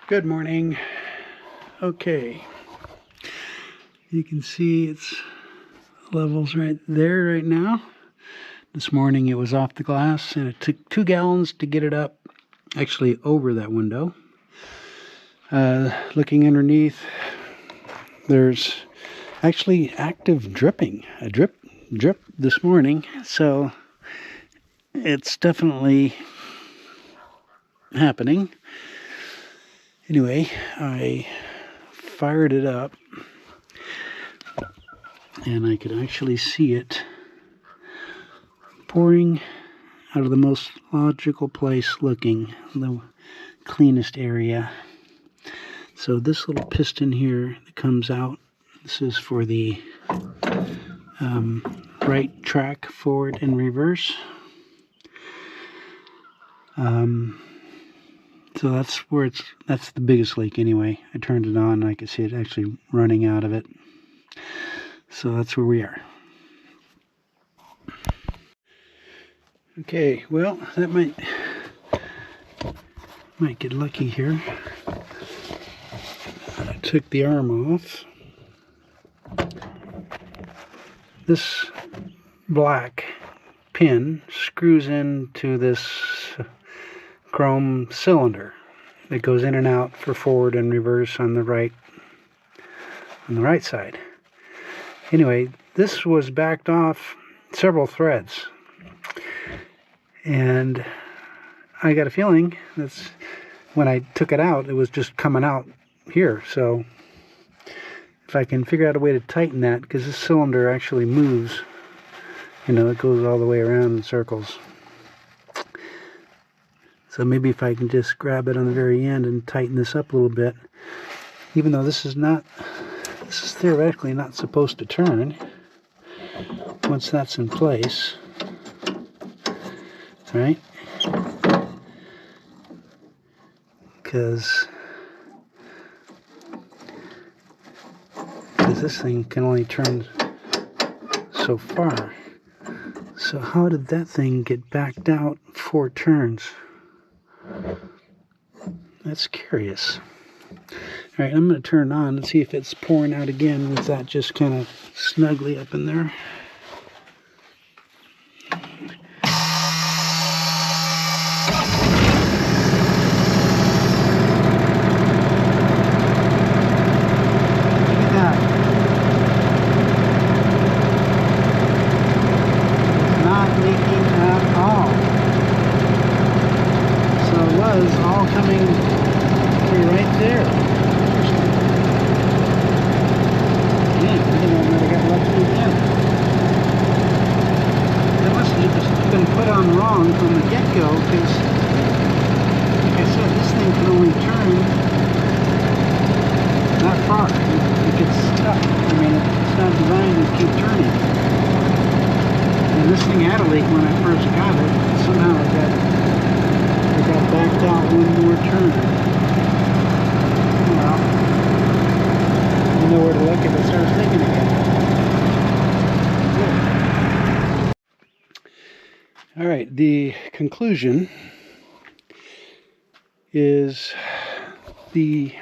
Good morning. Okay, you can see its levels right there right now. This morning it was off the glass and it took 2 gallons to get it up, actually over that window. Looking underneath, there's actually active dripping, a drip this morning, so it's definitely happening. Anyway, I fired it up and I could actually see it pouring out of the most logical place looking, the cleanest area. So this little piston here that comes out, this is for the right track forward and reverse. So that's the biggest leak anyway. I turned it on and I could see it actually running out of it. So that's where we are. Okay, well, that might get lucky here. I took the arm off. This black pin screws into this chrome cylinder that goes in and out for forward and reverse on the right side. Anyway, this was backed off several threads, and I got a feeling that's when I took it out, it was just coming out here. So if I can figure out a way to tighten that, because this cylinder actually moves, it goes all the way around in circles. So maybe if I can just grab it on the very end and tighten this up a little bit, even though this is theoretically not supposed to turn once that's in place, right? Because this thing can only turn so far. So how did that thing get backed out 4 turns? That's curious. All right, I'm going to turn it on and see if it's pouring out again with that just kind of snugly up in there. All coming right there. Yeah, I might have got lucky again. That must have just been put on wrong from the get-go, because, like I said, this thing can only turn that far. It gets stuck. I mean, it's not designed to keep turning. And this thing had a leak when I first got it. Somehow it got backed out one more turn. Well, you know where to look if it starts leaking again. Good. All right, the conclusion is the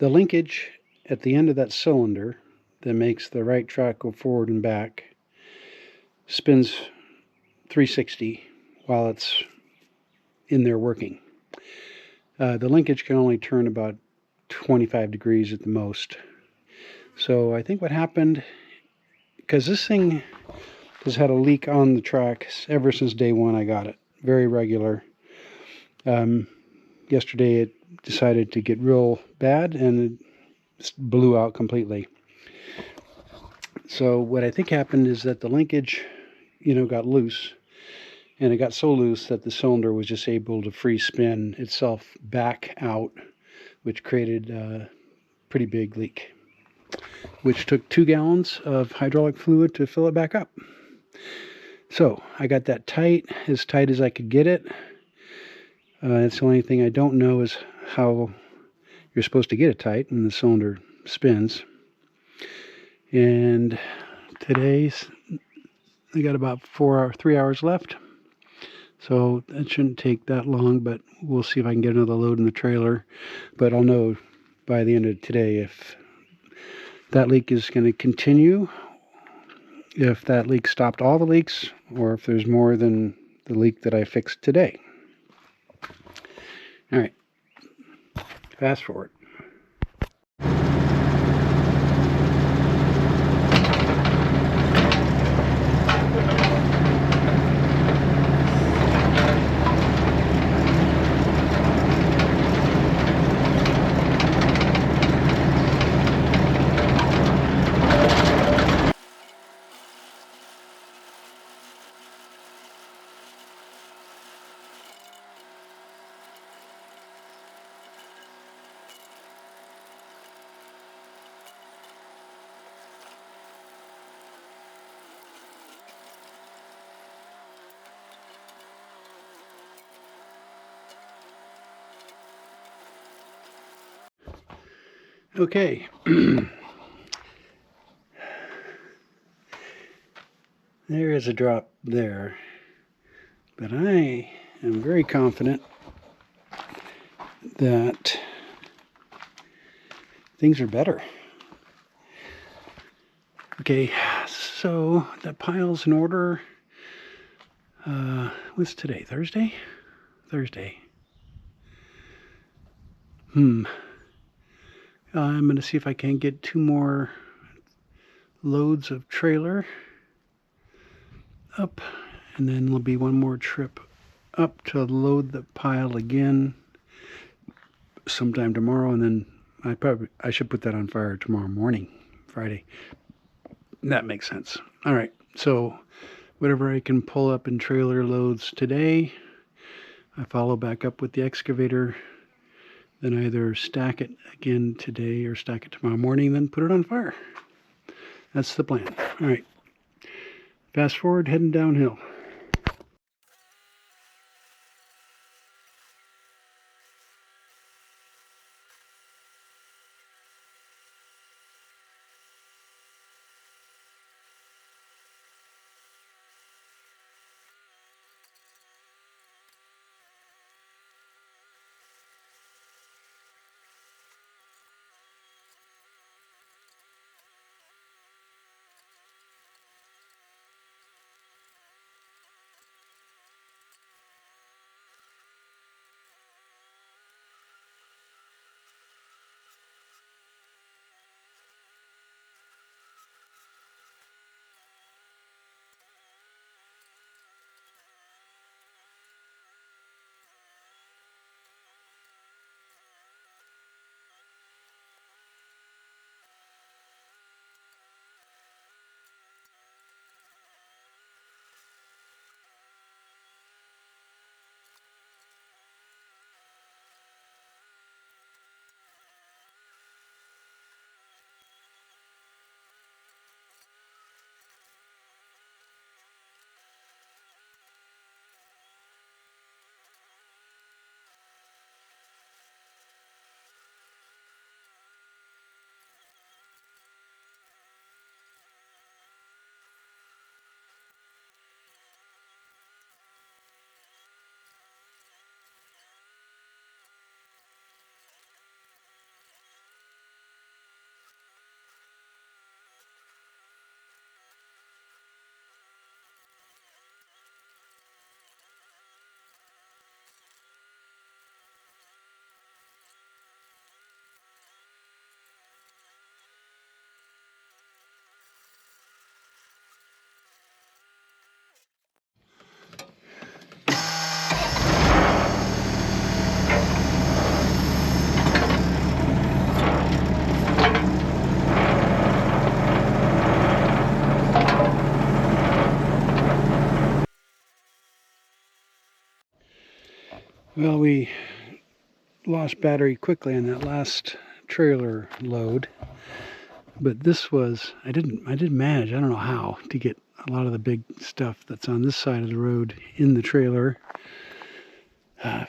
linkage at the end of that cylinder that makes the right track go forward and back spins 360 while it's in there working. The linkage can only turn about 25 degrees at the most. So I think what happened, because this thing has had a leak on the track ever since day one I got it, very regular. Yesterday it decided to get real bad and it blew out completely. So what I think happened is that the linkage got loose, and it got so loose that the cylinder was just able to free spin itself back out, which created a pretty big leak, which took 2 gallons of hydraulic fluid to fill it back up. So I got that tight as I could get it. That's the only thing I don't know is how you're supposed to get it tight when the cylinder spins. And today's I got about 3 hours left. So that shouldn't take that long, but we'll see if I can get another load in the trailer. But I'll know by the end of today if that leak is going to continue, if that leak stopped all the leaks, or if there's more than the leak that I fixed today. All right, fast forward. Okay. There is a drop there, but I am very confident that things are better. Okay, so that pile's in order. What's today? Thursday? Thursday. I'm going to see if I can get 2 more loads of trailer up, and then there'll be 1 more trip up to load the pile again sometime tomorrow, and then I should put that on fire tomorrow morning, Friday. That makes sense. All right, so whatever I can pull up in trailer loads today, I follow back up with the excavator, then either stack it again today or stack it tomorrow morning, then put it on fire. That's the plan. All right, fast forward, heading downhill. Well, we lost battery quickly on that last trailer load, but this was, I did manage, I don't know how, to get a lot of the big stuff that's on this side of the road in the trailer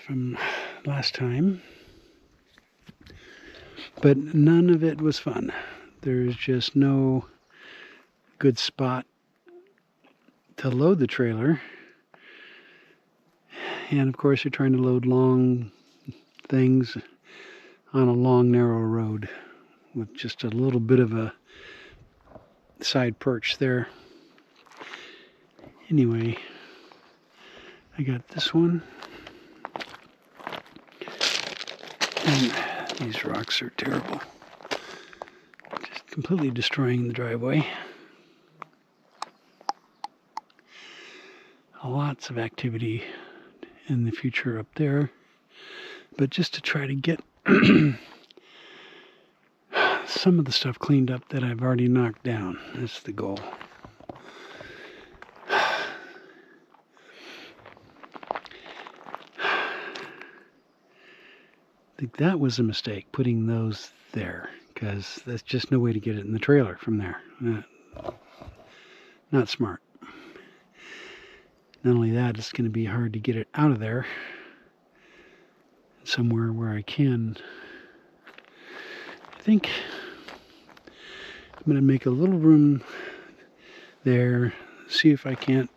from last time, but none of it was fun. There's just no good spot to load the trailer. And of course, you're trying to load long things on a long, narrow road with just a little bit of a side perch there. Anyway, I got this one. And these rocks are terrible. Just completely destroying the driveway. Lots of activity in the future up there. But just to try to get some of the stuff cleaned up that I've already knocked down. That's the goal. I think that was a mistake, putting those there, because that's just no way to get it in the trailer from there. Not smart. Not only that, it's going to be hard to get it out of there somewhere where I can. I think I'm going to make a little room there, see if I can't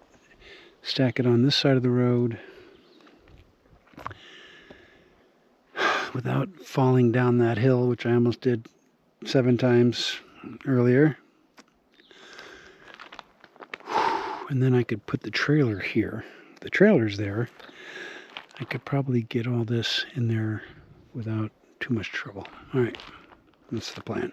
stack it on this side of the road without falling down that hill, which I almost did 7 times earlier. And then I could put the trailer here. The trailer's there. I could probably get all this in there without too much trouble. All right, that's the plan.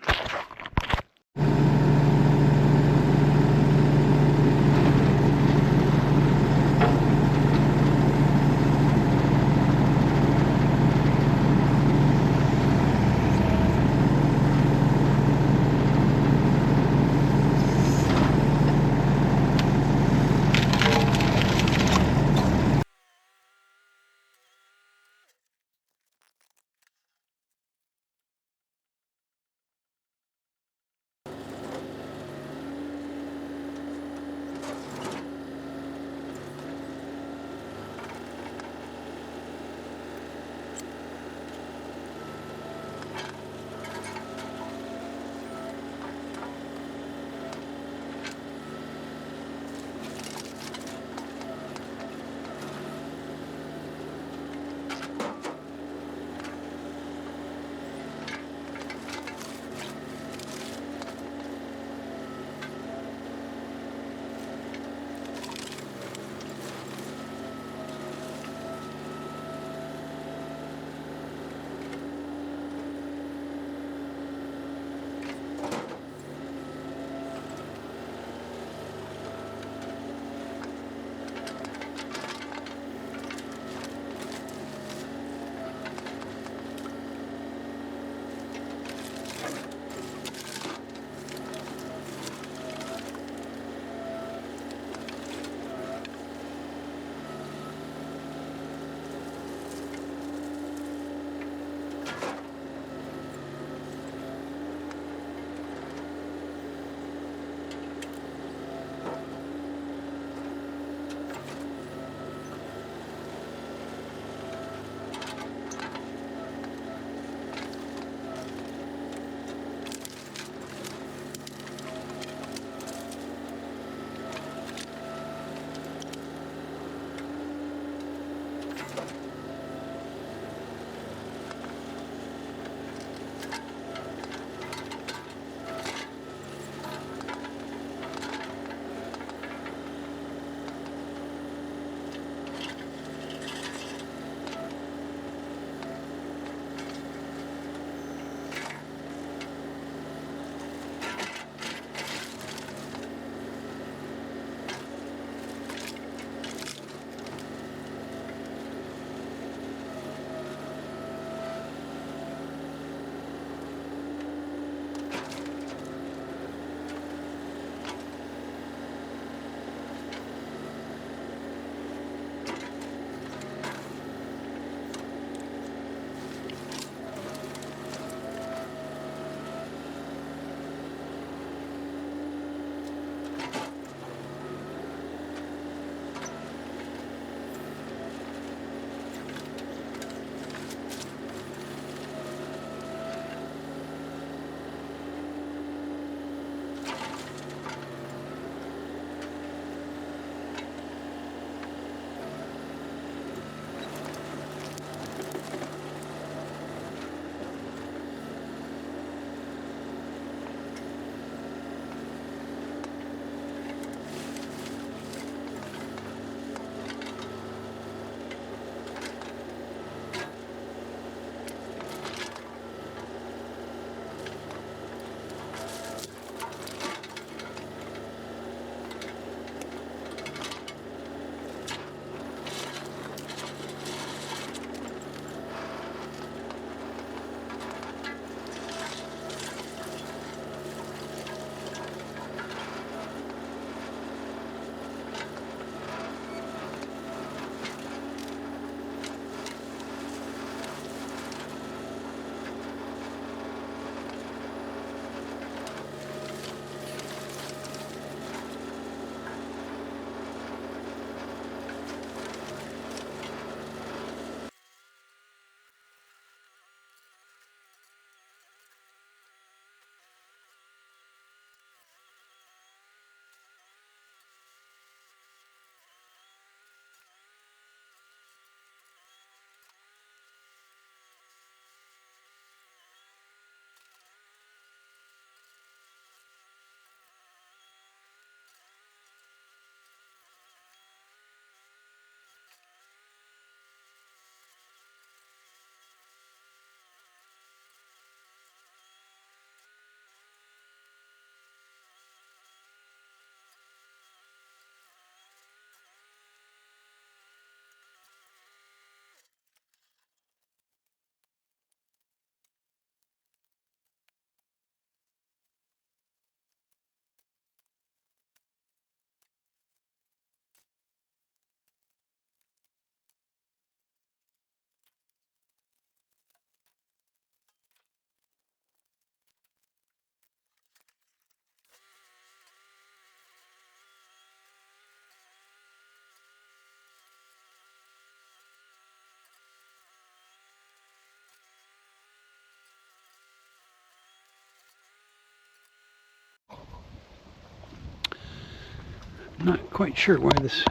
Not quite sure why this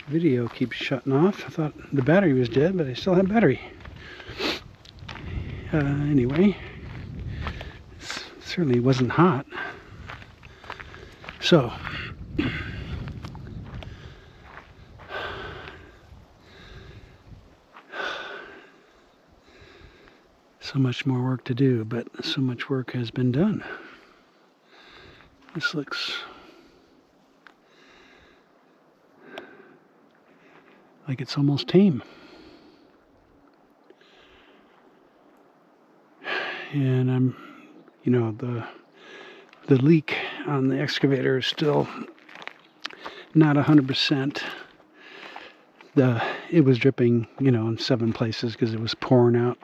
video keeps shutting off. I thought the battery was dead, but I still have battery. Anyway, it certainly wasn't hot. So, so much more work to do, but so much work has been done. This looks like it's almost tame. And I'm, the leak on the excavator is still not 100%. It was dripping, in 7 places because it was pouring out.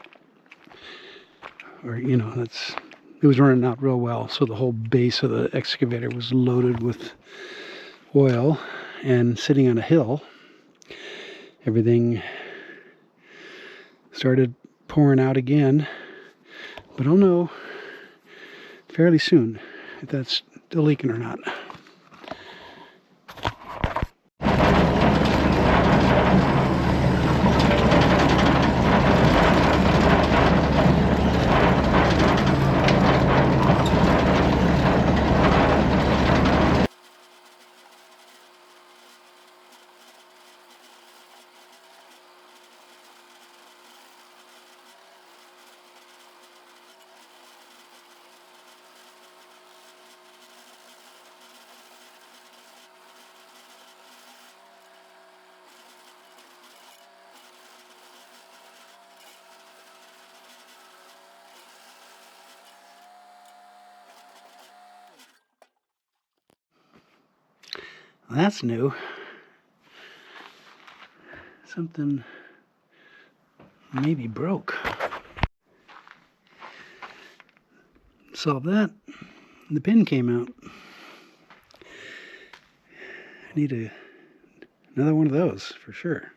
Or, it was running out real well. So the whole base of the excavator was loaded with oil and sitting on a hill. Everything started pouring out again. But I'll know fairly soon if that's still leaking or not. That's new. Something maybe broke. Solved that. The pin came out. I need another one of those for sure.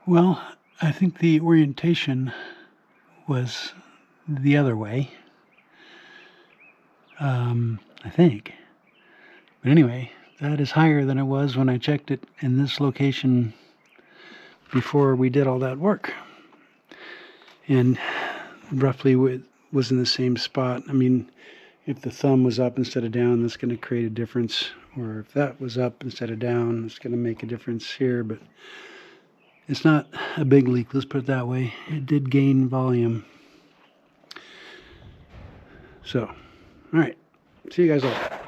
Well, I think the orientation was the other way. I think. But anyway, that is higher than it was when I checked it in this location before we did all that work. And roughly was in the same spot. I mean, if the thumb was up instead of down, that's going to create a difference. Or if that was up instead of down, it's going to make a difference here. But it's not a big leak, let's put it that way. It did gain volume. So, all right. See you guys later.